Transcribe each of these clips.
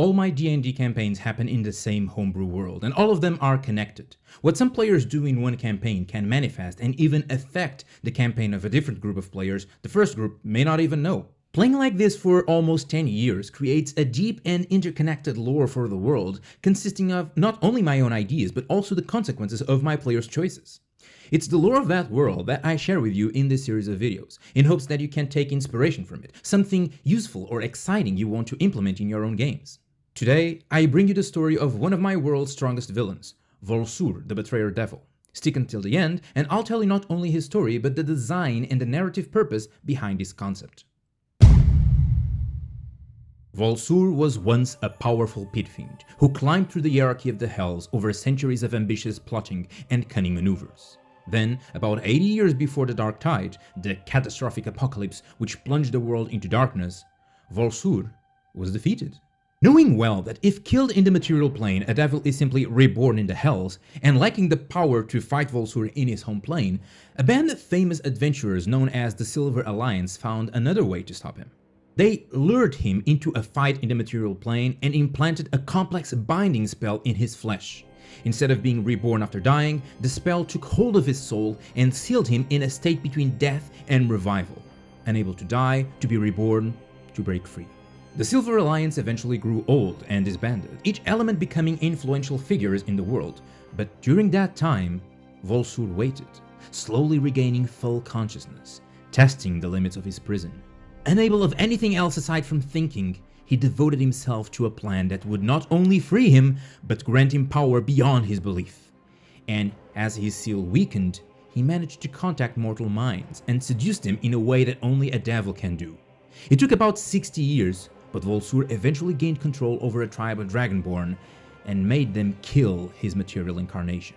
All my D&D campaigns happen in the same homebrew world, and all of them are connected. What some players do in one campaign can manifest and even affect the campaign of a different group of players the first group may not even know. Playing like this for almost 10 years creates a deep and interconnected lore for the world, consisting of not only my own ideas, but also the consequences of my players' choices. It's the lore of that world that I share with you in this series of videos, in hopes that you can take inspiration from it, something useful or exciting you want to implement in your own games. Today, I bring you the story of one of my world's strongest villains, Volsur, the Betrayer Devil. Stick until the end, and I'll tell you not only his story, but the design and the narrative purpose behind this concept. Volsur was once a powerful pit fiend, who climbed through the hierarchy of the hells over centuries of ambitious plotting and cunning maneuvers. Then, about 80 years before the Dark Tide, the catastrophic apocalypse which plunged the world into darkness, Volsur was defeated. Knowing well that if killed in the material plane, a devil is simply reborn in the hells, and lacking the power to fight Volsur in his home plane, a band of famous adventurers known as the Silver Alliance found another way to stop him. They lured him into a fight in the material plane and implanted a complex binding spell in his flesh. Instead of being reborn after dying, the spell took hold of his soul and sealed him in a state between death and revival, unable to die, to be reborn, to break free. The Silver Alliance eventually grew old and disbanded, each element becoming influential figures in the world, but during that time, Volsur waited, slowly regaining full consciousness, testing the limits of his prison. Unable of anything else aside from thinking, he devoted himself to a plan that would not only free him, but grant him power beyond his belief. And as his seal weakened, he managed to contact mortal minds and seduce them in a way that only a devil can do. It took about 60 years, but Volsur eventually gained control over a tribe of Dragonborn and made them kill his material incarnation.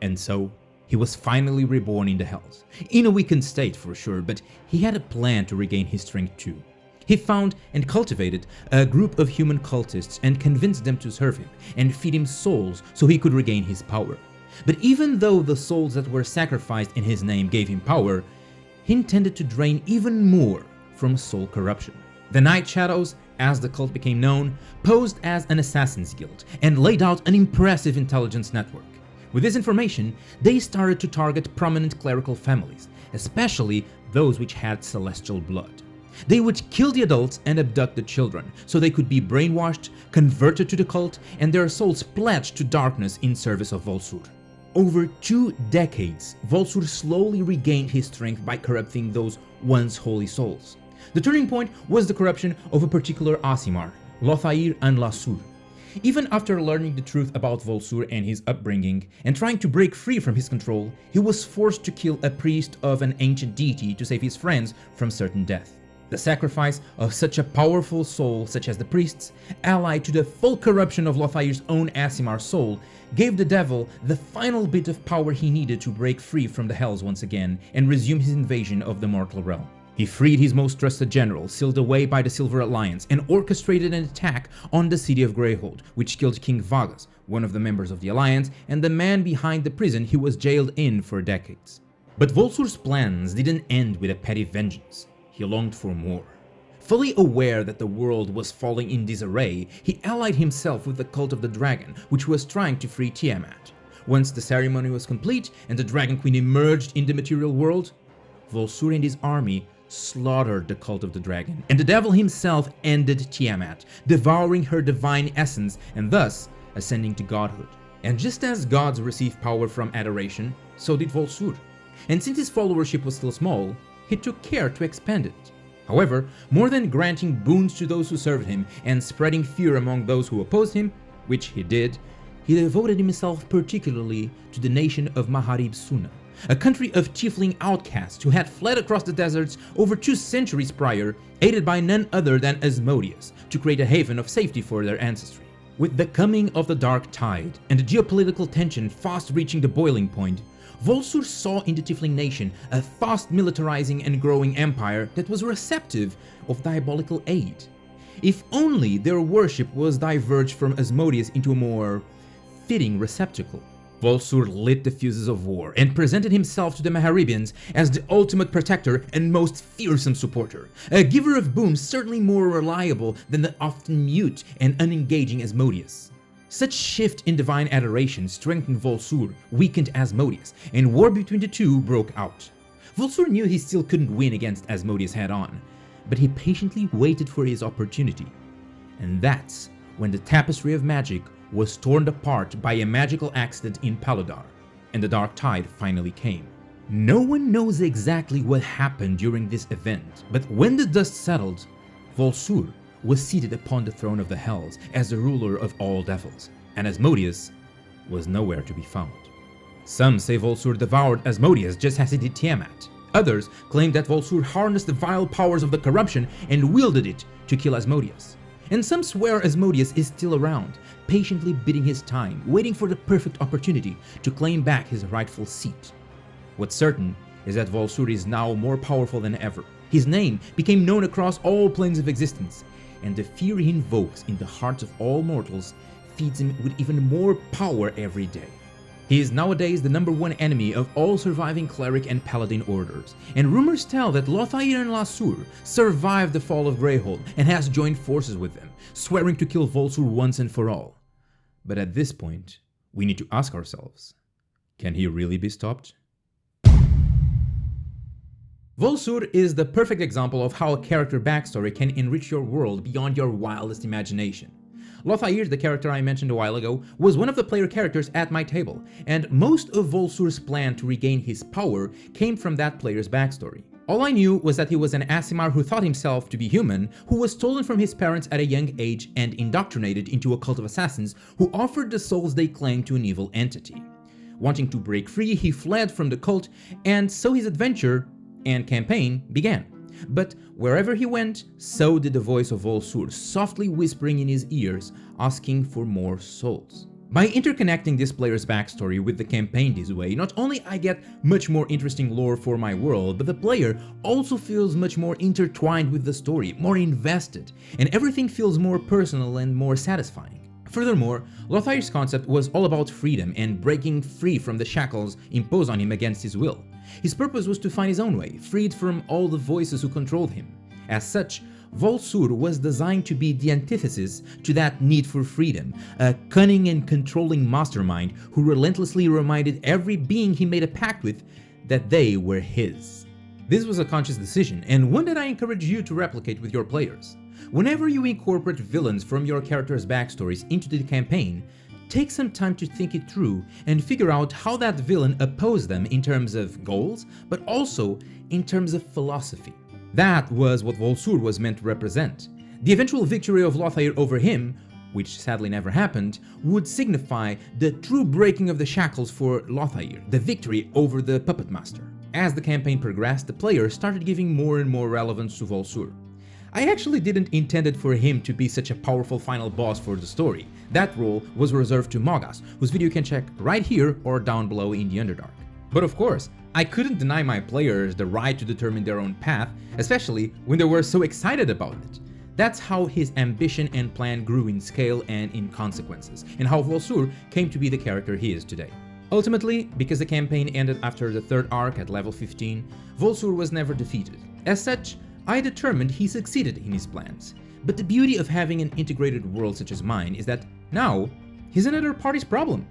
And so, he was finally reborn in the hells. In a weakened state for sure, but he had a plan to regain his strength too. He found and cultivated a group of human cultists and convinced them to serve him and feed him souls so he could regain his power. But even though the souls that were sacrificed in his name gave him power, he intended to drain even more from soul corruption. The Night Shadows, as the cult became known, posed as an assassin's guild and laid out an impressive intelligence network. With this information, they started to target prominent clerical families, especially those which had celestial blood. They would kill the adults and abduct the children, so they could be brainwashed, converted to the cult, and their souls pledged to darkness in service of Volsur. Over 2 decades, Volsur slowly regained his strength by corrupting those once holy souls. The turning point was the corruption of a particular Aasimar, Lothair and Lasur. Even after learning the truth about Volsur and his upbringing, and trying to break free from his control, he was forced to kill a priest of an ancient deity to save his friends from certain death. The sacrifice of such a powerful soul such as the priest's, allied to the full corruption of Lothair's own Aasimar soul, gave the devil the final bit of power he needed to break free from the hells once again and resume his invasion of the mortal realm. He freed his most trusted general, sealed away by the Silver Alliance, and orchestrated an attack on the city of Greyhold, which killed King Vagas, one of the members of the Alliance, and the man behind the prison he was jailed in for decades. But Volsur's plans didn't end with a petty vengeance. He longed for more. Fully aware that the world was falling in disarray, he allied himself with the cult of the dragon, which was trying to free Tiamat. Once the ceremony was complete and the Dragon Queen emerged in the material world, Volsur and his army slaughtered the cult of the dragon, and the devil himself ended Tiamat, devouring her divine essence and thus ascending to godhood. And just as gods receive power from adoration, so did Volsur. And since his followership was still small, he took care to expand it. However, more than granting boons to those who served him and spreading fear among those who opposed him, which he did, he devoted himself particularly to the nation of Maharib Suna, a country of tiefling outcasts who had fled across the deserts over 2 centuries prior, aided by none other than Asmodeus, to create a haven of safety for their ancestry. With the coming of the Dark Tide and the geopolitical tension fast reaching the boiling point, Volsur saw in the tiefling nation a fast militarizing and growing empire that was receptive of diabolical aid. If only their worship was diverged from Asmodeus into a more fitting receptacle. Volsur lit the fuses of war and presented himself to the Maharibians as the ultimate protector and most fearsome supporter, a giver of boons certainly more reliable than the often mute and unengaging Asmodeus. Such shift in divine adoration strengthened Volsur, weakened Asmodeus, and war between the two broke out. Volsur knew he still couldn't win against Asmodeus head-on, but he patiently waited for his opportunity. And that's when the tapestry of magic was torn apart by a magical accident in Paludar, and the dark tide finally came. No one knows exactly what happened during this event, but when the dust settled, Volsur was seated upon the throne of the Hells as the ruler of all devils, and Asmodeus was nowhere to be found. Some say Volsur devoured Asmodeus just as he did Tiamat. Others claim that Volsur harnessed the vile powers of the corruption and wielded it to kill Asmodeus. And some swear Asmodeus is still around, patiently biding his time, waiting for the perfect opportunity to claim back his rightful seat. What's certain is that Volsur is now more powerful than ever. His name became known across all planes of existence, and the fear he invokes in the hearts of all mortals feeds him with even more power every day. He is nowadays the #1 enemy of all surviving cleric and paladin orders, and rumors tell that Lothair and Lasur survived the fall of Greyhold and has joined forces with them, swearing to kill Volsur once and for all. But at this point, we need to ask ourselves, can he really be stopped? Volsur is the perfect example of how a character backstory can enrich your world beyond your wildest imagination. Lothair, the character I mentioned a while ago, was one of the player characters at my table, and most of Volsur's plan to regain his power came from that player's backstory. All I knew was that he was an Aasimar who thought himself to be human, who was stolen from his parents at a young age and indoctrinated into a cult of assassins who offered the souls they claimed to an evil entity. Wanting to break free, he fled from the cult, and so his adventure and campaign began. But wherever he went, so did the voice of Volsur, softly whispering in his ears, asking for more souls. By interconnecting this player's backstory with the campaign this way, not only I get much more interesting lore for my world, but the player also feels much more intertwined with the story, more invested, and everything feels more personal and more satisfying. Furthermore, Lothair's concept was all about freedom and breaking free from the shackles imposed on him against his will. His purpose was to find his own way, freed from all the voices who controlled him. As such, Volsur was designed to be the antithesis to that need for freedom, a cunning and controlling mastermind who relentlessly reminded every being he made a pact with that they were his. This was a conscious decision, and one that I encourage you to replicate with your players. Whenever you incorporate villains from your character's backstories into the campaign, take some time to think it through and figure out how that villain opposed them in terms of goals, but also in terms of philosophy. That was what Volsur was meant to represent. The eventual victory of Lothair over him, which sadly never happened, would signify the true breaking of the shackles for Lothair, the victory over the puppet master. As the campaign progressed, the player started giving more and more relevance to Volsur. I actually didn't intend it for him to be such a powerful final boss for the story. That role was reserved to Mogas, whose video you can check right here or down below in the Underdark. But of course, I couldn't deny my players the right to determine their own path, especially when they were so excited about it. That's how his ambition and plan grew in scale and in consequences, and how Volsur came to be the character he is today. Ultimately, because the campaign ended after the 3rd arc at level 15, Volsur was never defeated. As such, I determined he succeeded in his plans. But the beauty of having an integrated world such as mine is that now he's another party's problem.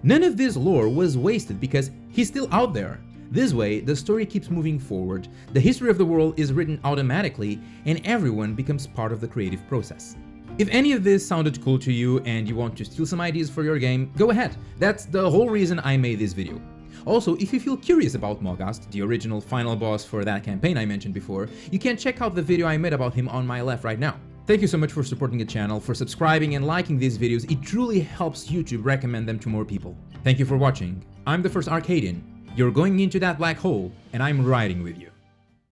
None of this lore was wasted because he's still out there. This way, the story keeps moving forward, the history of the world is written automatically, and everyone becomes part of the creative process. If any of this sounded cool to you and you want to steal some ideas for your game, go ahead. That's the whole reason I made this video. Also, if you feel curious about Mogast, the original final boss for that campaign I mentioned before, you can check out the video I made about him on my left right now. Thank you so much for supporting the channel, for subscribing and liking these videos. It truly helps YouTube recommend them to more people. Thank you for watching. I'm the first Arcadian. You're going into that black hole, and I'm riding with you.